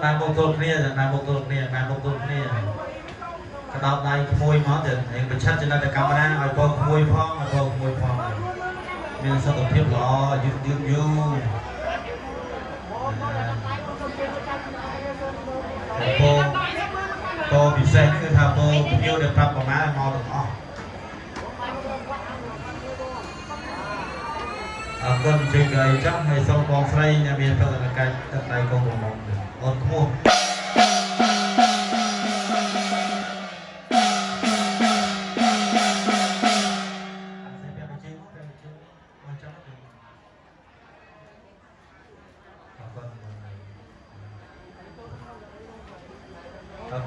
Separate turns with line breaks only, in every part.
นายมงคลเนี่ยนายมงคลเนี่ยนายมงคลเนี่ยกระดาษนายขโมยมาแต่เองเป็นชัดจะน่าจะกำมาได้เอาพอขโมยพ้องเอาพอขโมยพ้องมีสตอเทียบล้อยืดโปพิเศษคือถ้าโปเยอะเดี๋ยวปรับประมาณมอถึงอ๋อคนจึงไงจังให้สมองไฟเนี่ยมีพลังกายตั้งใจกองมองอดขโมย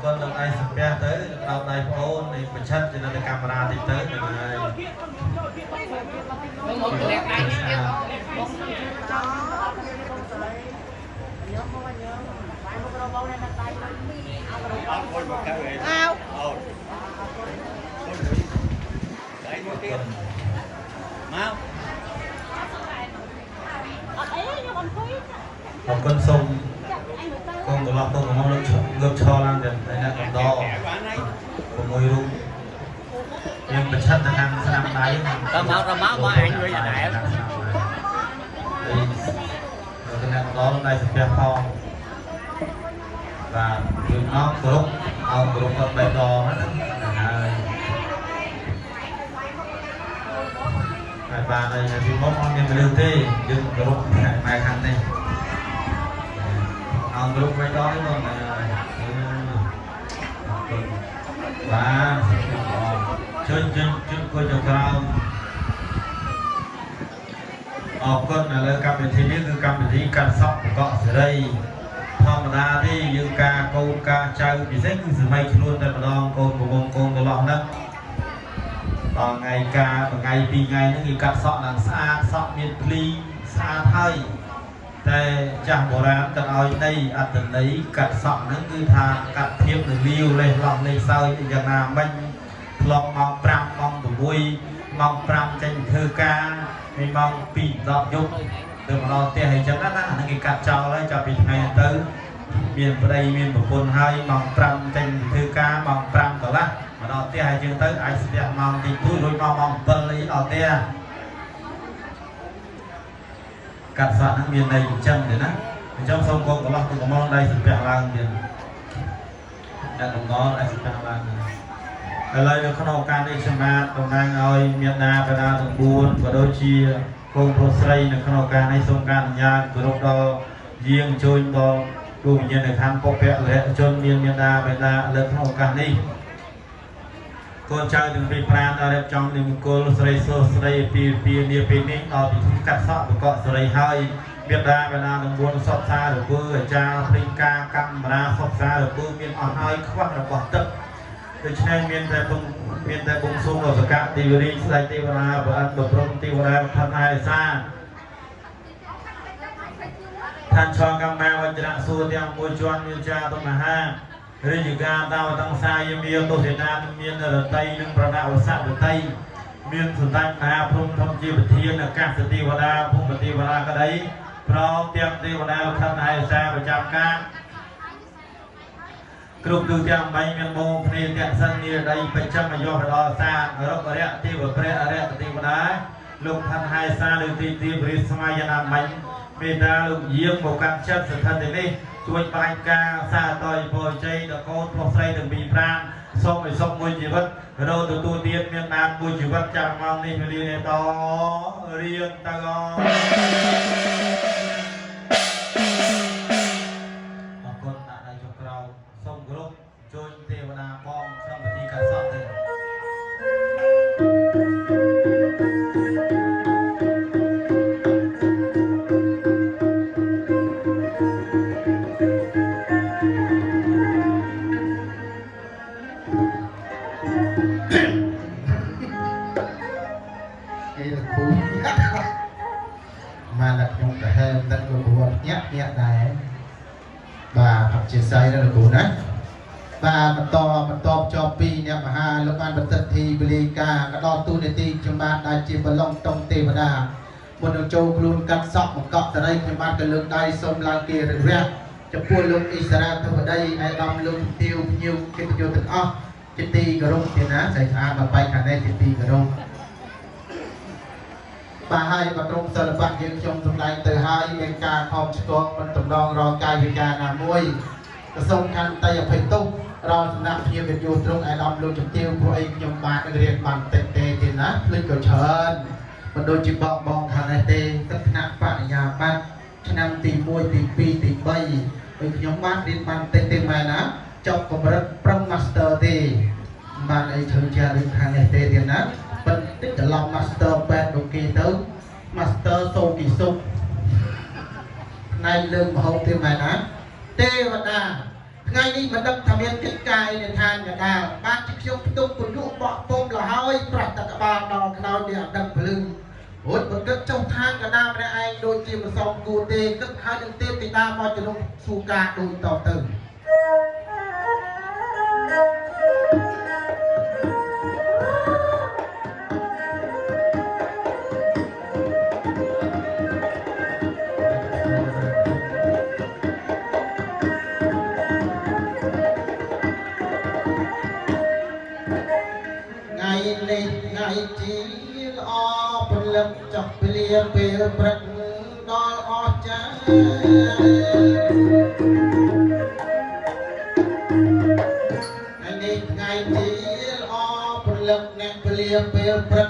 con lần này sắp ra tới đầu này phố này mình chất cho nên camera thì tới rồi này con sông con có lọc con có mong ngược cho lan được đây là con đo của môi rum nhưng mình chất là hàng năm đấy ra máu mà anh người nhà này đây cái này đó đây sẽ đẹp phong và nó group con bay đo hai ba đây là đi móc con nhân lưu thế nhưng group mai khăn này ông lúc mấy đó đúng không và chơi coi cho cao con là lời cam thì biết cứ cam thì cam sóc cọ ở đây thong ra đi như ca câu ca chơi thì sẽ cứ sự may luôn tại mà đong con của lọ đó còn ngày ca và ngày vì ngày những cái cam sọ là xa sọ miền ly xa thôiแต่จากโบราณกันเอาในอัตนัยกัดสอบนั่นคือทางกัดเทียบหรือวิวเลยลองในเซอร์อย่างนามันลองมองปรำมองตัวบุยมองปรำใจเธอกาไม่มองปีดอกยุบเดี๋ยวเราเตะให้จังนั้นนั่นคือกัดเจ้าแล้วจะปีไงตื้อเมียนประเดี๋ยวเมียนบุคคลให้มองปรำใจเธอกามองปรำตัวละมาเราเตะให้จังตื้อไอ้เสียมองตีตู้โดยมองเปิดเลยเราเตะกัดสารทั้งเมียนในจังเดี๋ยวนะจังสองคนก็รับตัวมองได้สิบแปดล้านเดียวจังตรงนั้นได้สิบแปดล้านอะไรในขนมการได้ชนะตรงนั้นเอาเมียนนาไปนาตรงบุญกระโดดเชียโคงโปรไซในขนมการในสงการญาติกระโดดดอเยี่ยงโจยดอดูเมียนในทางปกแปะเลยจนเมียนนาไปนาเลิกขนมการนี้คนชาวถึงไปพรานอะไรจังหนึ่งคนสไลโซสไลปีเนี่ยปีนี้เอาไปทุ่งกัดสะประกอบสไลให้เบียดาเวลาหนึ่งบนสอบซาหรือเพื่อจ้าพริกากัมราสอบซาหรือเพื่อเมียนอ่อนให้ควักระบบตึกโดยเฉพาะเมียนแต่บุ้งซุ่มเราสกัดตีวรีสไลตีเวลาแบบแบบรมตีเวลาทันไฮซ่าท่านชองกัมมาวันจันทร์สูตรยังมวยจวนมิจาตมหาหรืออยู่การตาวตั้งสายมีตัวเสนาเมียนไตนึงประดาอุตสาหไตเมียนสุดท้ายนาพุ่งทำจีบเทียนการสติวดาพุ่งปฏิวดาก็ได้พร้อมเตรียมตีวดาท่านไอซาประจำการกลุ่มดูจำใบเมียนโมเพลย์สันเนียได้ประจำมาโยกรอซารบเรียตีบเปรอะเรียตีวดาลูกท่านไอซาหรือตีบริสมัยนาใบเมตาลูกเยี่ยมโมกันชัดสุดท้ายนี้ช่วยปลายกาซาตอยโปรใจตะโกนพวกใส่ถึงปีพรางส่งไปส่งมวยจีวัดเราตัวเดียนเมียนนามมวยจีวัดจากมองนี่เรียนต่อเรียนตะกอบางคนตัดได้จบเราส่งกรุ๊ปช่วยเทวดาปองสร้างปฏิการสอบเลยchia sẻ đó là cụ đấy và mình to cho piเนี่ยมาหาลูกบ้านบัตรทีบริการกระดอตูในตีจังหวัดได้จีบลงตรงเทวดาบนโจกลุนกัดซอกมันเกาะแต่ได้จังหวัดกันเลือกได้สมลาเกียร์เรียก
ចំពោះលោកអ៊ីស្រាអែលទៅដីឯកឧត្តមលោកទាវញៀវកិត្តិយសទាំងអស់ជាទីគោរពទៀតណាស្រីស្អាតដល់បែកខាងនេះជាទីគោរពបាទហើយបត្រង់សិល្បៈយើងខ្ញុំសម្ដែងទៅហើយមានការខំឆ្គងមិនតំណងរកកាយវិការណាមួយក៏សូមខន្តីអភ័យទោសរាល់សំណាក់ភ្ញៀវកិត្តិយសត្រង់ឯកឧត្តមលោកជំទាវព្រោះអីខ្ញុំបានរៀនបានតិចទេទៀតណាភ្លេចក៏ច្រើនមិនដូចជាបងខាងនេះទេទឹកថ្នាក់បរិញ្ញាបត្រឆ្នាំទី1ទី2ទី3ហើយខ្ញុំបានរៀនបានតិចទេមែនណាចប់កម្រិតប្រឹង Master ទេបានអីធ្វើជារឿងខាងនេះទេទៀតណាប៉ុន្តែត្រឡប់ Master 8ដូចគេទៅ Master សូគីសុខផ្នែកលើមហោបទេមែនណាទេវតាថ្ងៃនេះមិនដឹងថាមានកិច្ចការនៅឋានកដាលបានជាខ្ញុំផ្ទុកពយុបកពុំលហើយប្រះតកបាលដល់ខ្នើយនេះអត់ដឹងភ្លឺអូនបើគិតចុះឋានកដាលម្នាក់ឯងដូចជាមិនសមគួរទេគិតហើយនឹងទេពីដើមមកជំនុំសួរការដូចតទៅថ្ងៃជាល្អពលឹកចុះពលាពេលព្រឹកដល់អស់ចាថ្ងៃជាល្អពលឹកអ្នកពលាពេលព្រឹក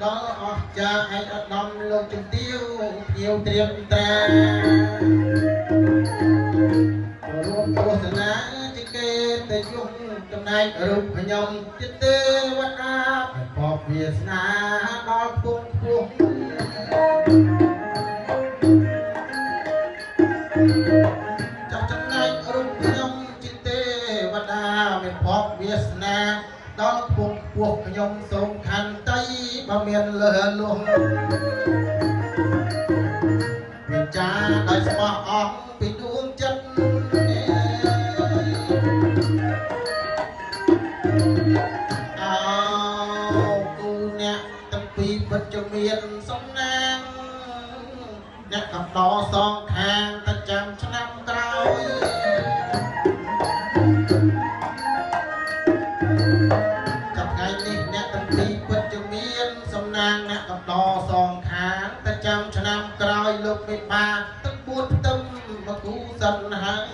ដល់អស់ចាឯកឧត្តមលោកជំទាវភ្ញៀវត្រៀមត្រារួមទស្សនាជាគេទៅយំចំណែករូបខ្ញុំជាទេវតាបបវាសនាដល់ពុំពោះចាប់ចំណែករូបខ្ញុំជាទេវតាមានបបវាសនាដល់ពុំពោះខ្ញុំសូមខន្តីបើមានលើលំវិចារដោយស្មោះអស់ពីដួងចិត្តពិតជាមានសំណាងអ្នកកំដរសងខាងតែចាំឆ្នាំក្រោយចាប់ថ្ងៃនេះអ្នកទាំងពីរពិតជាមានសំណាងអ្នកកំដរសងខាងតែចាំឆ្នាំក្រោយលោកមេបាទឹកពួតផ្ទឹមមកគូសិនហើយ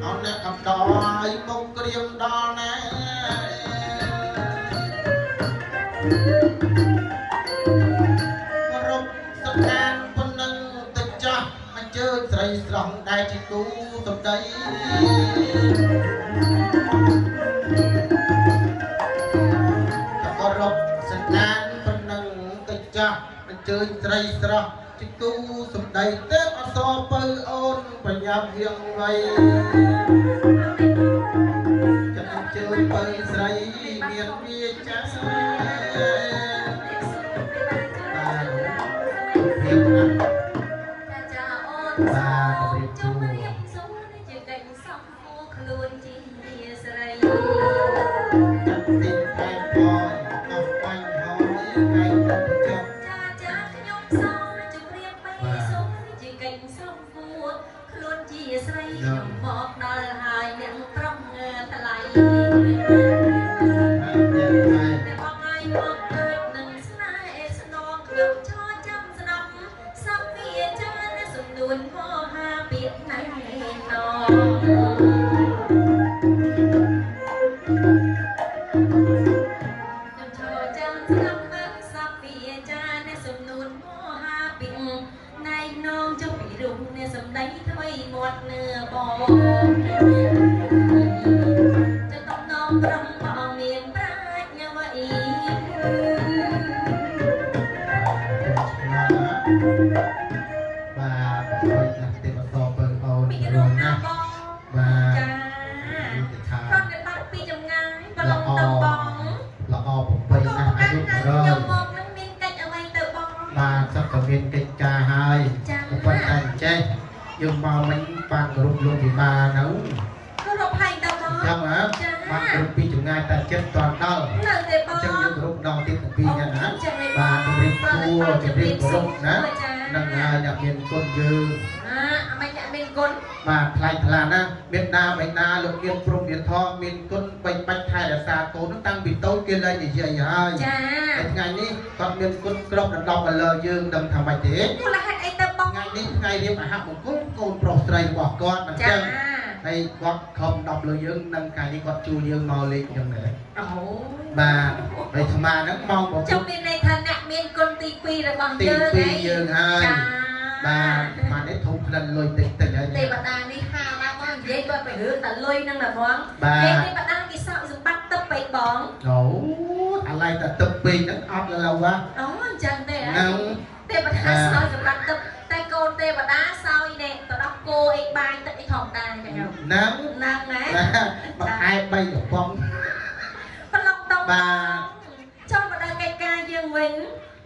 អស់អ្នកកំដរឲ្យមកក្រៀមដល់ណារំសកានប៉ុណ្ណឹងទៅចាស់អញ្ជើញស្រីស្រស់ដែលជាគូសម្ដីក៏រំសកានប៉ុណ្ណឹងទៅចាស់អញ្ជើញស្រីស្រស់ជាគូសម្ដីទេអសរពៅអូនប្រញាប់រៀងវៃចាំអញ្ជើញពៅស្រីមានវាចាស់បាទរៀបជួបសូមជាកិច្ចសំគួរខ្លួនជាស្រីកាត់ទីខែបងអស់បាញ់ហើយថ្ងៃទៅចប់ចាខ្ញុំសូមជម្រាបបីសូមជាកិច្ចសំគួរខ្លួនជាស្រីខ្ញុំមកដល់ហើយអ្នកប្រំថ្លៃតែបងឲ្យមកកើតនឹងស្នេហ៍ស្នងខ្ញុំឈរចាំស្ដាប់សពវាចាសំនួនមហាពាក្យណែនខ្ញុំឈរចាំស្ដាប់មើលសពវាចាអ្នកសំនួនមហាពាក្យណែនងចុះពីរុំអ្នកសំដីថ្មីមាត់នឿបងចង់តំណងប្រំបងមានប្រាជ្ញាវៃបាទហើយណាស់ទេបតពើអូនរងណាបាទចាប្រត់តែបាត់ពីចម្ងាយប្រឡងទៅបងល្អ8ណាស់អាយុ100ខ្ញុំមកនឹងមានកិច្ចអ្វីទៅបងបាទសឹកក៏មានកិច្ចការហើយប៉ុន្តែចេះយើងមកមិញបានគ្រប់លោកវិបាលនៅគ្រប់ហើយទៅបងចឹងហ៎បានគ្រប់ពីចម្ងាយតែចិត្តតដល់នៅទេបងចឹងយើងគ្រប់ដល់ទី2យ៉ាងណាបាទជម្រាបគួរជម្រាបគ្រប់ណានឹងហើយអ្នកមានគុណយើង
គុណ
បាទថ្លៃថ្លាណាមានណាបៃណាលោកមានព្រមមានធម៌មានគុណបាច់បាច់ថែរក្សាកូនតាំងពីតូចគេលែងនិយាយហើយ
ចា
ថ្ងៃនេះគាត់មានគុណគ្រប់ដល់10ឥឡូវយើងដឹងថាម៉េចទេ
មូលហេតុអីទៅបង
ថ្ងៃនេះថ្ងៃរៀបអាហារមង្គលកូនប្រុសស្រីរបស់គាត់មិនចឹងហើយគាត់ខំ10លើយើងនឹងថ្ងៃនេះគាត់ជួលយើងមកលេខចឹងដែរ
អូ
បាទហើយអាត្មាហ្នឹងមកប្រ
ចុ
ពុ
ះ
ត
មានន័យថាអ្នកមានគុណទី2របស់
ទី
យើង
2យើងហើយបាទមកនេះធំផ្លិនលុយតិចតិចហើយ
ទេវតានេះហាលណាបងនិយាយបើទៅរឿងតែលុយហ្នឹងណាបង
បាទ
ទេវតាគេសោកសម្បត្តិទឹកពេកបង
អូអាឡៃតែទឹកពេកហ្នឹងអត់ឡើយវ៉ា
អូអញ្ចឹងទេ
ហ្នឹង
ទេវតាសោកសម្បត្តិទឹកតែកូនទេវតាសោយនេះទៅដល់គោអីបាយទឹកអីធម្មតាអញ្ចឹង
ហ្នឹង
ហ្នឹងណា
មកខែ3កំប៉ុង
ប្រឡងតង់
បាទ
ចូលមកដល់កិច្ចការយើងវិញ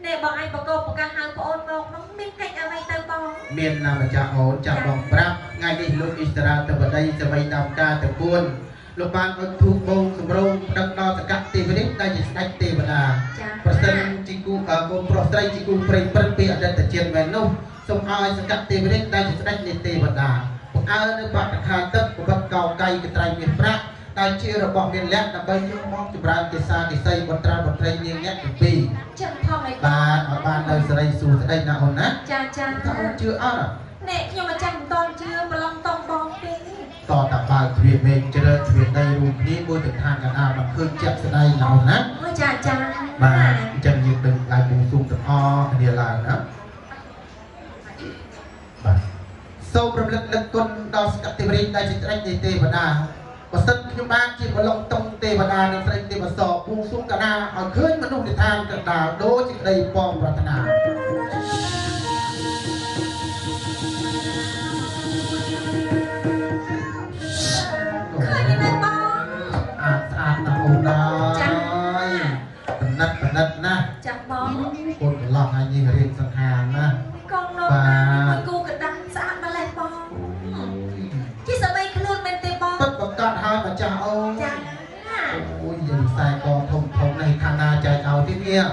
នេះបងឯងបកបប្រកាសហៅប្អូនមកនោះមានកិច្ចអ្វីទៅបង
មានណាម្ចាស់អូនចាំបងប្រាប់ថ្ងៃនេះលោកអ៊ីស្រាទៅបដីសវ័យដំការទៅ4លោកបានឲ្យទូបងសម្រងដឹកដល់សកទេវនេះដែលជាស្ដេចទេវតា
ចា
ប្រសិនជីគូកូនប្រុសស្រីជីគូព្រៃព្រឹកពីអតីតជាតិមែននោះសូមឲ្យសកទេវនេះដែលជាស្ដេចនៃទេវតាបង្អើនៅបាត់ខាងទឹកប្រវត្តិកោកៃកត្រៃមានប្រាក់ដែលជារបស់មានលក្ខដើម្បីយកមកចម្រើនកិសាកិស័យបត្រាបត្រីនាងអ្នកទី
ចឹងផងឯង
2បាទឲ្យបាននៅសេរីសួស្ដីណាអូនណា
ចាចា
ថាអូនជឿអត់
នេះខ្ញុំមិនចាស់មិនតន់ជឿប្រឡងតង់បងទេ
តតបើកទ្វារមេឃជ្រើទ្វារដីរួមគ្នាមួយទៅឋានកណ្ដាលមកឃើញជាក់ស្ដែងណាអូនណា
អូចាចា
បាទអញ្ចឹងយើងដឹងដៃបួងសួងទាំងអស់គ្នាឡើងណាបាទសូមរំលឹកនឹកគុណដល់សកទេវរាជដែលជាស្ដេចនៃទេវតាបើសិនខ្ញុំបានជាបលងតុងទេវតានិងស្ដេចទេវសបួងសួងកណ្ដាលឲ្យឃើញមនុស្សនៃឋានកណ្ដាលដូចជាក្តីប៉ងប្រាថ្នា
ឃើញទេបង
ស្អាតណាស់អូនដែរ
ចា
ប៉និតណា
ចាបង
កូនកន្លោះហើយនេះរៀនសង្ហាណា
កូននោះមួយគូកណ្ដាស់ស្អាតម្ល៉េះបងជាសបីខ្លួនមែនទេបង
ពិតប្រកបហើយម្ចាស់អូន
ចា
អូយយើងខ្សែកធំធំនេះខាងណាចែកឲ្យទៀតនេះ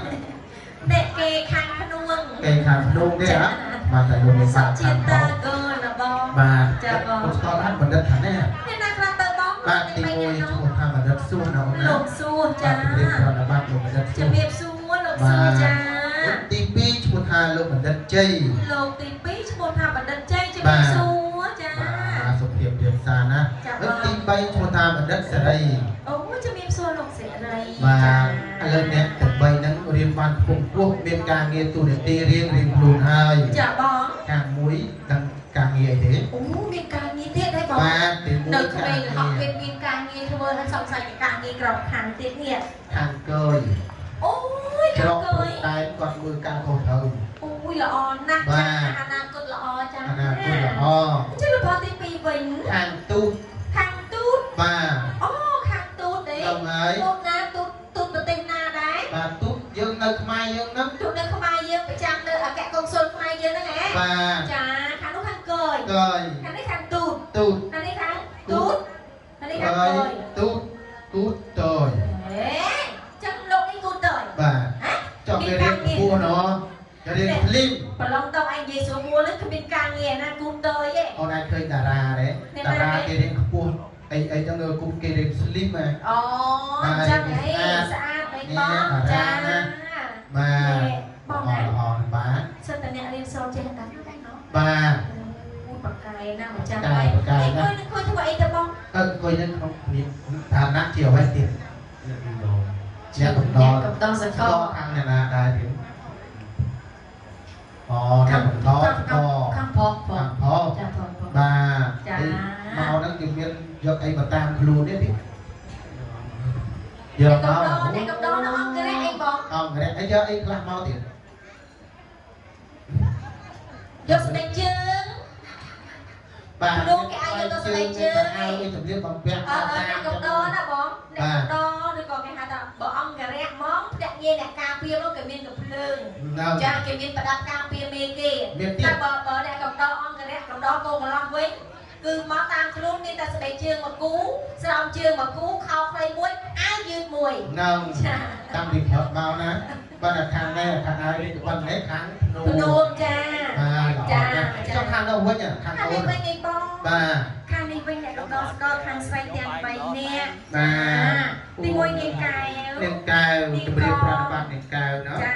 អ្នកគេខាងភ្នួង
គេខាងភ្នំទេហ៎បាទតែលោកមាន
សុ
សា
ខ
ខា
ជា
ង
តា
ផង
កូនណាបង
បាទ
ចាបង
ស្គាល់អត់បណ្ឌិតថានេះ
អ្នកណាខ្លះទៅបង
បាទទី1ឈ្មោះថាបណ្ឌិតសួរណាអូនណា
លោកសួរចា
រៀបប្រណប័ត្រលោកបណ្ឌិតសួ
ជំ
រ
រាបសួរលោកសួរចា
ទី2ឈ្មោះថាលោកបណ្ឌិតជ័យ
លោកទី2ឈ្មោះថាបណ្ឌិតជ័យជំរាបសួរចា
បាទសុភាពរៀបសារណាទី3ឈ្មោះថាបណ្ឌិតសេរី
អូជំរាបសួរលោកសេរី
បាទឥឡូវអ្នកទាំង3ហ្នឹងរៀនបានខ្ពង់ខ្ពស់មានការងារទូនាទីរៀងខ្លួនហើយ
ចាបង
ការមួយទាំងការងារអីទេ
អូមានការងារទៀតហើយបង
បាទទី1
នៅក្មេងរហ័សមានការងារធ្វើហើយសង្ស័យការងារក្រប់ខាងទៀតនេះ
ខាងកើយ
អូយ
ច្រ
ខាង
ក
កើយ
តែគាត់មើលការខុសត្រូវ
អូយល្អណាស់ចាអនាគតល្អចា
អនាគតល្អ
ចុះរបស់ទី2វិញ
ខាងទូត
ខាងទូត
បាទ
អូខាងទូតទេ
ដល់ហើយ
ទូតណាទូតប្រទេសណាដែរ
បាទទូតយើងនៅខ្មែរយើងហ្នឹង
ទូតនៅខ្មែរយើងប្រចាំនៅអគ្គកុងស៊ុលខ្មែរយើងហ្នឹងហ៎
បាទ
ចាខាងនោះខាងកើយ
កើយ
ខាងនេះខាងទូត
ទូត
ខាងនេះខាងទូតខាងនេះខាង
កើ
កើ
យ
យ
ទូតទូតតយ
ហេចឹងលោកនេះទូតទៅ
បាទ
ហ៎
ចង់រៀនខ្ពស់ណោះរៀនភ្លីម
ប្រឡងតោះឯងនិយាយស្រួលមួលនេះគ្មានការងារណាគូទៅទេ
អូនអាចឃើញតារាទេតារាគេរៀនខ្ពស់អីចឹងគុំគេរៀនស្លីមហ៎
អូអញ្ចឹងហីស្អាតឯងបងចា
បាទ
បង
អ
ណា
រអរបាទ
សិតតែអ្នករៀនសូត្រចេះតែហ្នឹងណោះ
បាទ
អូបកកាយណាម្ចាស់ហើយគួយធ្វើអីទៅបង
អង្គុយនឹងក្នុងនេះឋានៈជាអ្វីទៀតអ្នកកំដរ
កំដរសក
ក៏
ល
ខាងអ្នកណាដែរទៀតអូអ្នកកំដរក៏
ខាងផងផង
ខាងផង
ចាផង
បាទមកហ្នឹងគេមានយកអីមកតាមខ្លួននេះទៀតយក
កំ
មក
ដរអ្នកកំដរនៅអង្គរៈអីបង
អង្គរៈអីយកអីខ្លះមកទៀត
យកស្បែកជើង
បាទ
លោកគេអាចយកទៅស្បែកជើង
ឲ្យជំរាបបំពាក់
អ្នកកំដរណាបងអ្នកកំដរឬក៏គេហៅថាបើអង្គរៈហ្មងអ្នកងារអ្នកការពារមកគេមានកំភ្លើង ចាគេមានប្រដាប់ការពារមេគេតែបើអ្នកកំដរអង្គរៈកំដរកូនកន្លោះវិញគឺមកតាមខ្លួនមានតែស្បែកជើងមួយគូស្រោមជើងមួយគូខោខ្លីមួយអាវយឺតមួយ
នឹង
ចា
តាមពីផឹកមកណាបើខាងនេះខាងឯនេះប៉ុណ្ណេះខាង
ភ្នួមចា
បាទ
ចា
ចុះខាងនោះវិញខាង
ខាង
អូ
នេះ
ន
វិញឯងបង
បាទ
ខាងនេះវិញអ្នកកំដរស្គាល់ខាងស្រីទាំង3នាក់
បាទ
ទី1នាងកែវ
នាងកែវជំរាបប្រណិប័តនាងកែវណោះ
ចា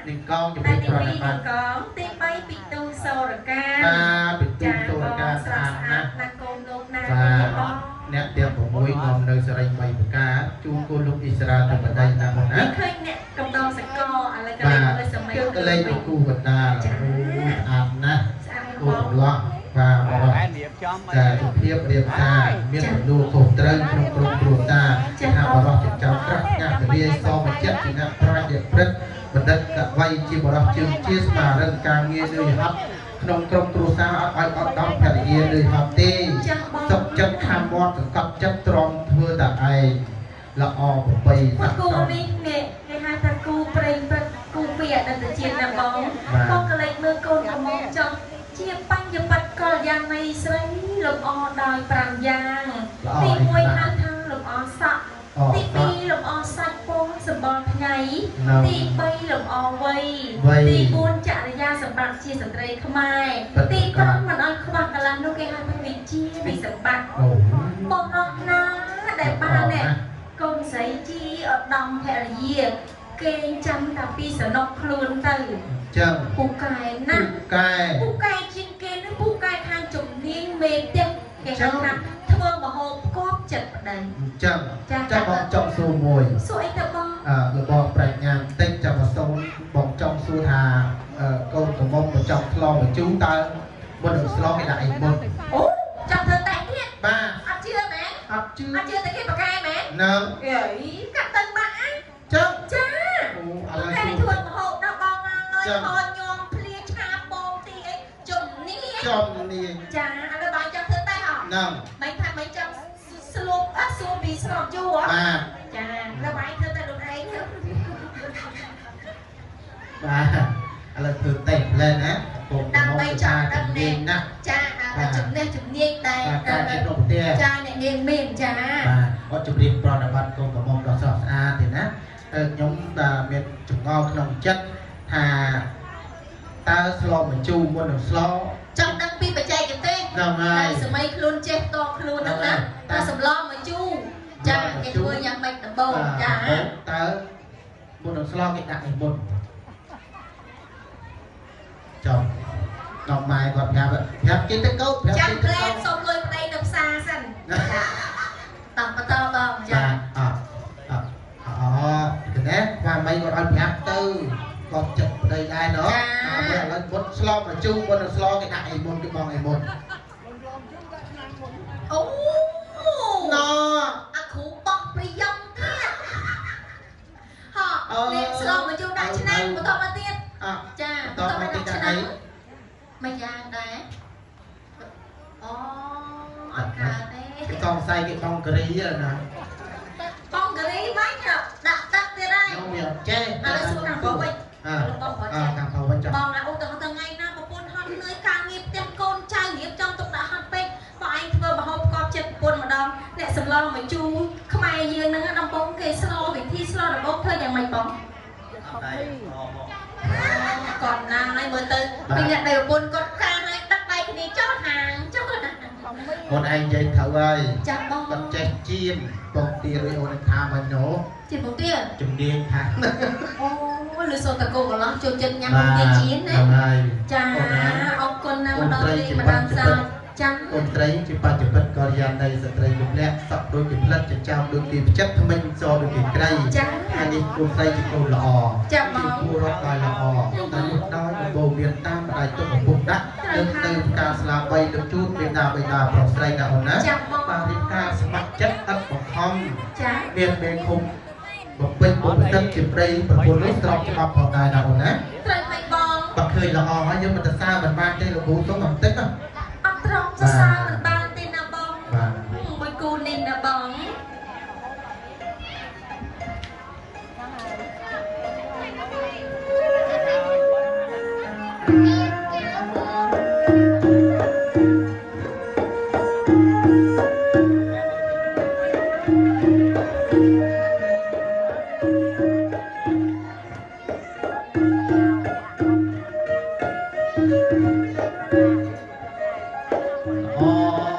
នាងកងជំ
តែ
រាប
ទី
ប្រ
2
ណិប័
នា
ត
ងកងទី3ពីទូសូរកាម
បាទពីទូទូរការស្អាតណាស់
ណាកូនលោកណា
បាទ
បង
អ្នកទាំង6នាំនៅសេរី3ប្រការជូនគូលោកអ៊ីស្រាអែលទៅបណ្ដៃណាបងណា
នេះឃើញអ្នកកំដរសកលឥឡូវក៏លេងមើលសម័យ
ក៏លេងពីគូកណ្ដាលអូស្អាតណាស់
ស្អាត
គូ
បង
កំឡោះបាទបងតែភាពរៀបការមានចំនួនខុសត្រូវក្នុងក្រុមគ្រួសារថាបរិសុទ្ធចិញ្ចើមក្រាស់ញាក់រាយសមចិត្តជាអ្នកប្រាជ្ញព្រឹកបណ្ឌិតកវីជាបរិសុទ្ធជើងជាស្មារតីការងារលឿនហត់ក្នុងក្រុមគ្រួសារអត់ឲ្យអត់ដំភរិយាលឿនហត់ទេសុខចិត្តខាំមាត់សង្កត់ចិត្តទ្រាំធ្វើតែឯងល្អប្របី
គូនេះគេហៅថាគូប្រេងព្រឹកគូពីអតីតជាតិណាបងបងក៏លេចមើលកូនកំមុំចង់ជាបញ្ញបត្តិកល្យាណីស្រីលំអដោយ5យ៉ាងទី1ហៅថាលំអសក់ទី2លំអសាច់ពងសម្បល់ថ្ងៃទី3លំអវ័យទី4ចរិយាសម្បត្តិជាស្ត្រីខ្មែរទី5មិនឲ្យខ្វះកន្លះនោះគេហៅថាវិជាវិសម្បត្តិបងអស់ណាដែលបានអ្នកកូនស្រីជាឧត្តមភរិយាគេចាំតាពីសនុកខ្លួនទៅ
ចឹង
ពូកែណាស់
កែ
ពូកែជាងគេនឹងពូកែខាងជំនាញមេផ្ទះគេហៅថាធ្វើម្ហូបគប់ចិត្តប្តី
ចឹងចាំបងចង់សួរមួយ
សួរអីទៅបង
របស់ប្រាជ្ញាបន្តិចចាំមកសូមបងចង់សួរថាកូនកំមុំមកចង់ឆ្លងមកជូរតើមុននឹងឆ្លងគេដាក់អីមុន
អូចង់ធ្វើតែទៀត
បាទ
អត់ជឿមែន
អត់ជឿ
អត់ជឿតែគេបកែមែន
នឹង
អេកាត់ទៅបាក់អញ
ចឹង
ចា
អូឥ
តែ
ឡូវ
ធ្វើម្ហូបដល់បងឡើយហោញោមភ្លាឆាបងទីអីជំនាញ
ចំនាង
ចាឥឡូវបងចង់ធ្វើតែហ៎
នឹង
មិនថាមិនចង់ស្លូបសួរពីស្រោបយូរ
បាទ
ចាដល់បងធ្វើតែខ្លួនឯងទៅ
បាទឥឡូវធ្វើតេស្តលែនណាបងកំមុំចាជំនាញណាស់
ចាជំនាញដែល
ការជាក្នុងប្រទេស
ចាអ្នកនាងមានចា
បាទអត់ជម្រាបប្រណិប័តកូនកំមុំដ៏ស្រស់ស្អាតទេណាខ្ញុំបាទមានចម្ងល់ក្នុងចិត្តថាតើស្លមកជូរមុននឹងស្ល
ចង់ដឹងពីបច្ចេកទេស
ហ្នឹងហើ
តែ
យ
សម័យខ្លួនចេះតខ្លួនហ្នឹងណាតែសម្លមកជូរចាគេធ្វើយ៉ាងម៉េចដំបូងចា
តើមុននឹងស្លគេដាក់អីមុនចំដល់ម៉ែគាត់ប្រាប់គេទៅកោតប្រាប់
ចាំ
គេ
ក្
ទៅ
លែ
កោត
សុំលុយប្តីនៅផ្សារសិនចាតបន្តបងចា
អូតែថាម៉េចគាត់ឲ្យប្រាប់ទៅគាត់ចិត្តប្តីដែរណោះឥឡូវគាត់ស្លមកជូរមុននឹងស្លគេដាក់អីមុនគេបងអីមុន
អូ
ណោ
អាគ្រូបោះប្រយ័ត្នទៀតហ៎នេះស្លមកជូរដាក់ឆ្នាំបន្តមកទៀត ចាបន្តមកដាក់ឆ្នាំមួយយ៉ាងដែរអូអត់កើតទេ
គេកងផ្សាយគេបងការីណា
បងការីវិញដាក់ទឹកទៀតហើយ
ខ្ញុំវាអត់ចេះ
ឥឡូវសួរខាងបងវិញបងប្អូន
ខាងបងវិញចុះ
បងណាអូទៅថ្ងៃណាប្រពន្ធហត់នឿយការងារផ្ទះកូនចៅរៀបចំទុកដាក់ហត់ពេកបងឯងធ្វើម្ហូបកប់ចិត្តប្រពន្ធម្ដងអ្នកសម្លមកជូរខ្មែរយើងហ្នឹងដំបងគេស្លវិធីស្លរបបធ្វើយ៉ាងម៉េចបងគាត់ណាហើយមើលទៅពីអ្នកដែលប្រពន្ធគាត់ការហើយដឹកដៃគ្នាចោលហាងចុះ
ខ្លួនឯងនិយាយត្រូវហើយ
ចាំបង
គាត់ចេះជៀនបងទីរួយអូនថាមកញោ
ជាបងទៀត
ជំនាញថា
អូលឺសូតកូកន្លោះចូលចិត្តញ៉ាំទីជៀនណា
ហើយ
ចាអរគុណណាស់ម្ដងនេះម្ដងសោចាំ
អូនត្រីជាបច្ចុប្បន្នកល្យាណីស្ត្រីលំលាក់សក់ដូចជាផ្លិតចិញ្ចើមដូចជាវិចិត្រថ្មិញសដូចជាក្រៃ
ចា
អានេះគូស្រីជាគូល្អ
ចាំបង
គូរត់ដោយល្អតែលុះដោយដំបូងមានតាមម្ដាយទុកឪពុកដាក់លើកទៅផ្កាស្លា3លើកជូនមេដាបិតាប្រុសស្រីណាអូនណា
ចាំបង
បាទរៀបការស្ម័គ្រចិត្តឥតបង្ខំ
ចា
មានមេឃុំបំពេញបុព្វទឹកជាព្រៃប្រពន្ធនោះស្របច្បាប់ផងដែរណាអូនណា
ត្រូវមិនបង
បើឃើញល្អហើយយើងមិនទៅសារមិនបានទេលោកគ្រូទុំបន្តិចណា
អត់ត្រង់សរសើរមិនបានទេណាបង
បាទ
មួយគូនេះណាបង
អូ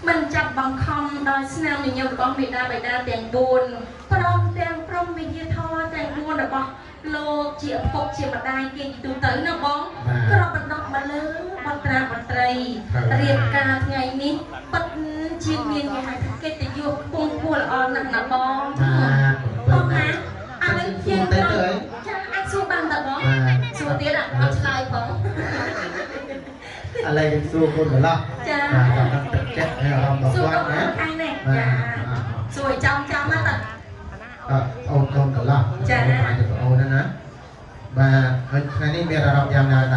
มันจับบังคอมโดยสนามนิยมของบิดาใบดาแต่งบุญพร้อมแต่งพร้อมวิทยาทอแต่งบุญนะบ้องโลกเจียพกเจียมาได้เก่งดูเต๋อนะบ้องก็เราบันดอกมาเลยบันตราบันไตรเรียนการไงนี้ปัดเชียงเมียนไงฮะเกตยุปุ่งพูดอ่อนนักนะบ้องบ้องนะอะไรเชียงเลยจะไอ้สู้บังแต่บ้องสู้เตี้ยอ่ะเอาชายบ้อง
อะไรกันสู้คนเหรอจ้าต้องตัดแก๊สให้เราบอกว่านะ
สวยจังจังมากแต่
เอาตรงกันละจ้าไปจะเอานั่นนะมาในนี้มีระดับยามนานไหน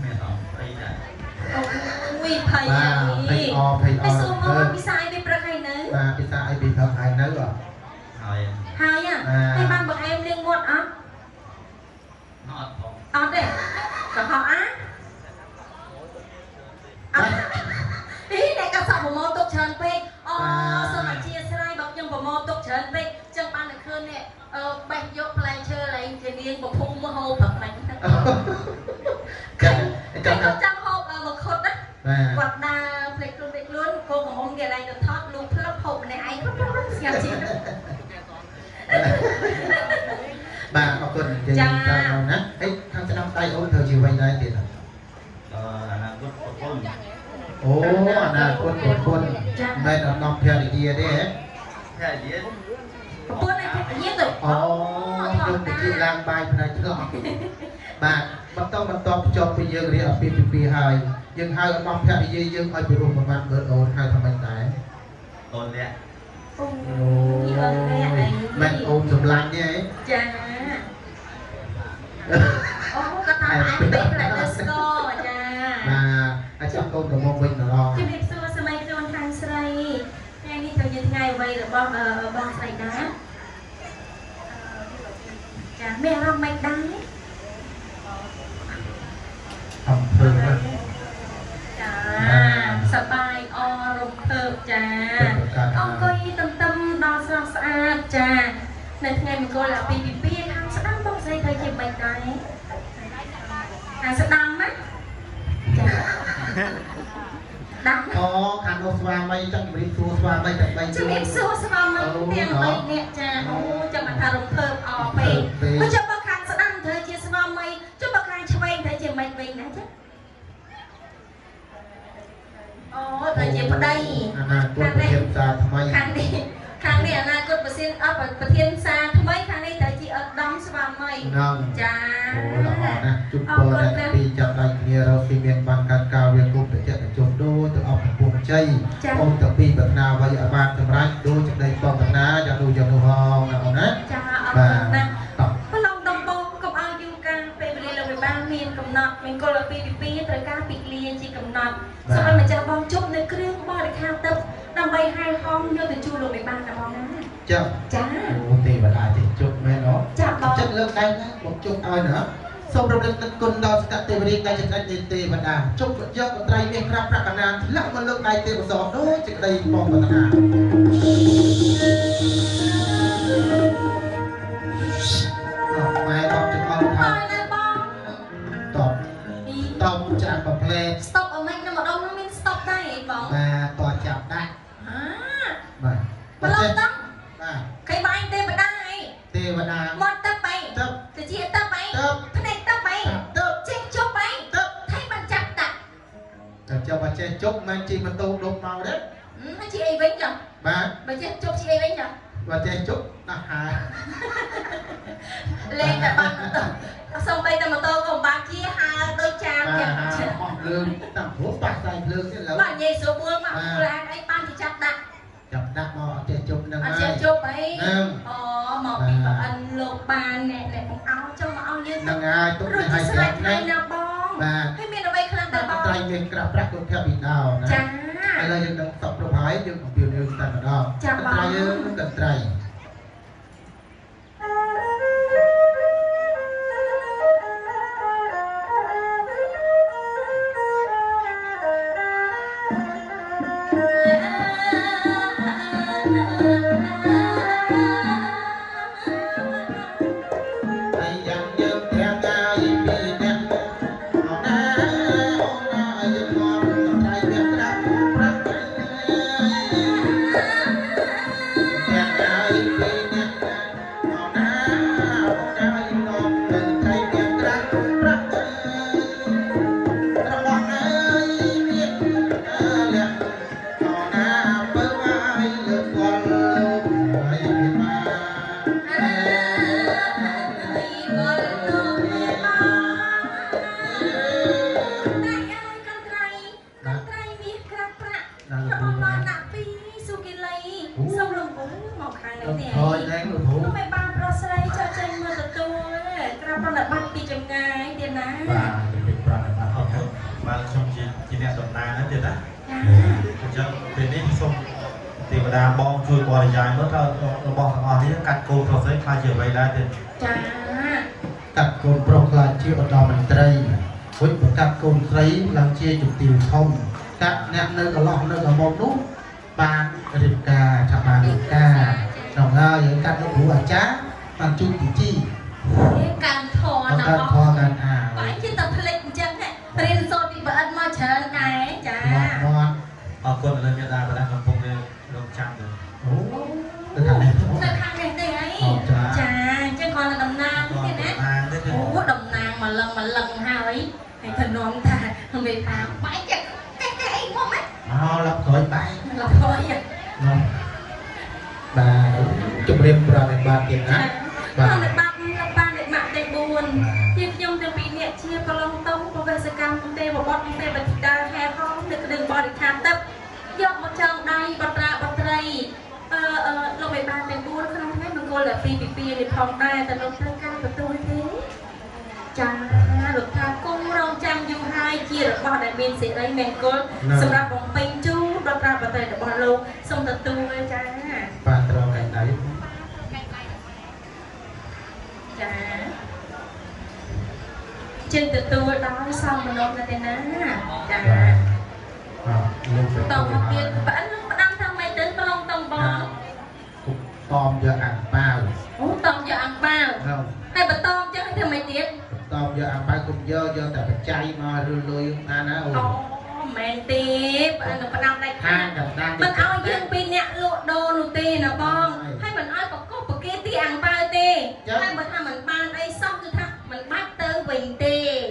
ไม่ต้องไปไหน
วิพายนี่ไปสู้มาพิซซ่าไปประใครเนื้อ
พิซซ่าไอบีเธอไอเนื้อหรอ
หายอ่ะให้บ้านบอกเอ็มเลี้ยงงวดอ่ะอ๋อเด็กกับเขาอ่ะนี่ในกระสอบผมมองตกเชิญไปอ๋อสมัยเชียร์สไลด์บอกยังผมมองตกเชิญไปจังปานในคืนเนี่ยแบกยกแปลงเชื่ออะไรจะเรียนบอกพุ่งมาโฮแบบไหนใครเขาจังโฮบอกคนนะกวาดดาเพลกล้วนโกงขององค์อะไรจะทอดลูกพลับผมในไอ้ก็ต้องเสียจริง
บ้าขอบคุณจริงๆเรานะเฮ้ยทางจะนำไตโอ้เธอจีไว้ได้ติดอ่ะ
อนาคตคน
โอ้อนาคตคนไม่น้องเพียรดีเด้
เพียรดี
คนไหนเพียรดีตัว
อ๋อคนที่กินล้างใบพนักงานบ้ามันต้องจบไปเยอะเรียบปีหายยังหายน้องเพียรดียังเอาไปรวมประมาณเบิร์ดโอนหายทำไมตาย
โอนเนี่ย
โอ้
แม่โอมสำลังเนี่ย
จ้าโอ้ก็ทำให้เป็นอะไรเดสโก้จ้า
มาอาจารย์โอมกับมองวิ่งรอ
จะเด็กสู้สมัยโดนทางสไลแค่นี้เธอยังไงไว้หรือบ้างใส่นะจ้าแม่เราไม่ได้
ทำเพิ่ม
จ้าสบายอารมณ์เพิ่มจ้าเอาเก้าอี้ตั้มๆนอนสะอาดจ้าในไงมันก็แล้วปีทางสะดำต้องใส่เคยเก็บใบไม้ทางสะดำไหมจ้าดำ
อ๋อการโอสวาไม่จังบริสุทธิ์สวาไม่จังใบ
จะมีสู้สวามันเตียงใบเนี่ยจ้าโอ้จะมาทารมเพิ่มออกไปไม่จะมาคางสะดำเธอเจียสวาไม่จะมาคางช่วยเธอเจียใบนะจ๊ะโอ้เธอเจียพอได้
อนาคตประเทศชาติทำไม
ครั้งนี้อนาคตประเทศประเทศชาติทำไมครั้งนี้เธอเจียดำสวาไม่จ้า
โอ้ละอ่อนนะจุดโบนะปีจับได้เมียเราซีเมียนบังการกาวเวียนกุบแต่เจ้าจมดูตัวออกพวงใจองตะปีบัตนาวัยอาบานทำร้ายดูจากใดปองบัตนาจากดูจากดูห้องนะเอานะ
จ้าเอานะพลังดำบงกับอายุการไปเรียนเราไปบ้านเมียนกำนัดเป็นกลปีตระการปีเลียนจีกำนัดสมัยมันจะบองจุบในเครื่องบ่อในข้าวตึ๊บนำใบให้ห้องโยนไปจูลงไปบ้านกับมองนะจ้า
โอ้ตีบัตรอาจจะจุบไหมเนาะ
จ้าบอก
จัดเลิกได้นะผมจุบเอาเนาะสมรบกันคนดาวสกัดเตวรีได้จะได้เตบัตรจุบเยอะไตรเมียครับประกันนานหลังมันเลิกได้เตวสอบด้วยจะได้ปองบัตรไม่ตอบจะเอาทำตอบจากแบบเพลง
stop เอาไม่นะหมดเอาไม่ stop ได้บอก
ต่อจับได้
มาลองตั้งใครบ้านเตบัตรได้
เตบัตร
หมดตั้งไปจะเจี๊ยตั้งไปพนักตั้งไปเช็คจบไปให้มันจับตัด
แต่เจ้าบัตรเช็คจบมันจีมันตูดมเมาเด้
chị ấy vĩnh nhở
bà
chết chụp chị ấy vĩnh nhở
và chơi chúc nó hà
lên tại bằng xong bây giờ mà tôi còn ba chia hai đôi cha kìa
họ lương tao hút bạc tay lương cái lẩu
bạn nhảy số buông mà là anh ban thì chặt đặt
chặt đặt họ chơi chúc nâng ai
chơi chụp ấy mà bị bảo anh lột bàn nè nè cũng áo trong mà áo như
nâng ai tốt
rồi
này
chỉ
hai
slide này nào bong hay miền ở đây khăn tay bong
tay miền cặp rác cũng theo bị đào nè đây là những đấng tập đồ hái những biểu đường tay mà đào tay những đấng tay bong chui bò dài mất rồi bò thằng ngò thì cắt côn rồi khai trở về đây thì cắt côn pro khai chưa ở đó mình tây với một cắt côn giấy làm chia chụp tiêu thông cắt nẹt nơi có lọ nơi có một nút bàn rịp cà chả bàn rịp cà nòng ngơ những cắt nó bú ở chá bàn chung thì chi
càng thò
càng à
phải chỉ tập lịch chân này tiền rồi bị bận mà chờ này chả
con là nhân gia và đang làm công đồng trang rồi
cái thằng này
đây ấy chà chứ còn là đồng nang thế nè đồng nang mà lần hao ấy thầy thần non ta không bị phá bãi chặt cái ấy không ấy
lọc khỏi bãi
lọc khỏi vậy
bà chụp riêng bà này bà tiền á
bà này mạng đầy buồn nhưng trong từng bị nhẹ chia có lông tông có về sự cam công tê và bọt công tê và thịt đa hè không được đừng bỏ được tham tập do một trong đây bật đây lâu mấy ba tiền buồn không thấy mình cô là pi để phòng đaiแต่เราตั้งการประตูthếจ้าหลุดทางกุ้งรองจังยูไฮเจียร์บอลได้เป็นเสียไรแมงโกลสำหรับของปิงจูบอลประตูบอลโลส่งประตูเลยจ้า
ปาตรอกันได้
จ้าtrên từ từ đó xong mà nộp ra tiền áจ้าtổng một tiền vẫn đang thằng mày đến bao tổng bò
tôm giờ ăn bao
tôm giờ ăn bao hay bật tôm chứ hay thằng mày tiền
tôm giờ ăn bao cũng giờ tại bật chay mà lùi ta nó
mẹ tiếp anh nó đang đây mình ao dương pin nhẹ lụa đồ nụ tê nào bong hay mình ao có kia tí ăn bao tê hay mình tham mình ban đây xong rồi thằng mình bắt tới bình tê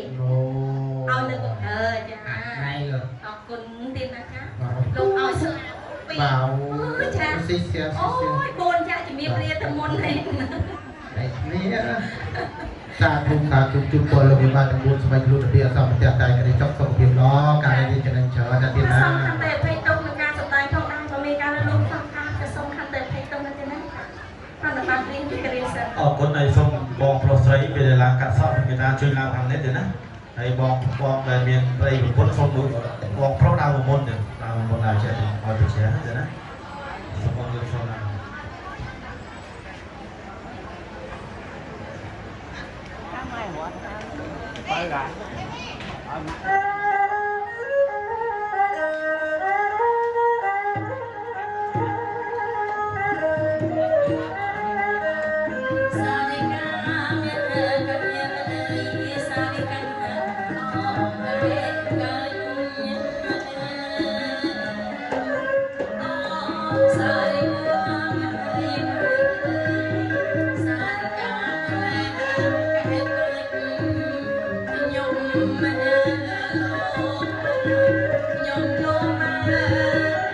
ao được chà
hay rồi
con tiền là cá lúc ao sữa
bảo
ôi buồn cha chỉ biết lia tầm môn này
ta cùng ta cùng chung tôi là việc mà tầm buồn xoay luôn bây giờ xong tiệt tài cái trong phòng việc đó cái đi cho nên chờ ra tiền
xong khăn tệ phải đông là ca sập tay không ăn cho mình ca là luôn xong ca cái xong khăn tệ phải đông là thế này khăn là bạn riêng cái gì sao
con này xong bong pro xoay bây giờ là cắt sọ người ta chơi làm hàng nét rồi nè đây bong về miền đây một con xong đúng bong pro nào một môn được nào một môn nào chơi hỏi được chơi hết rồi nè xong bong được xong nào
Ôi gà.
Hãy subscribe cho kênh Ghiền Mì Gõ để không bỏ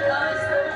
lỡ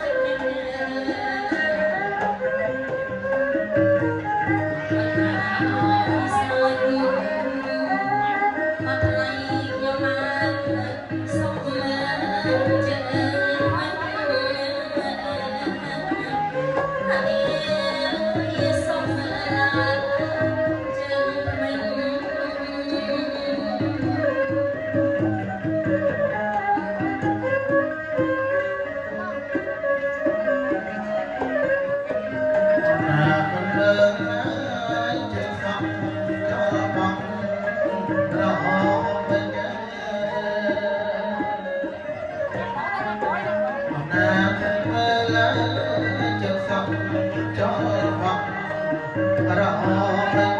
ចោមករអ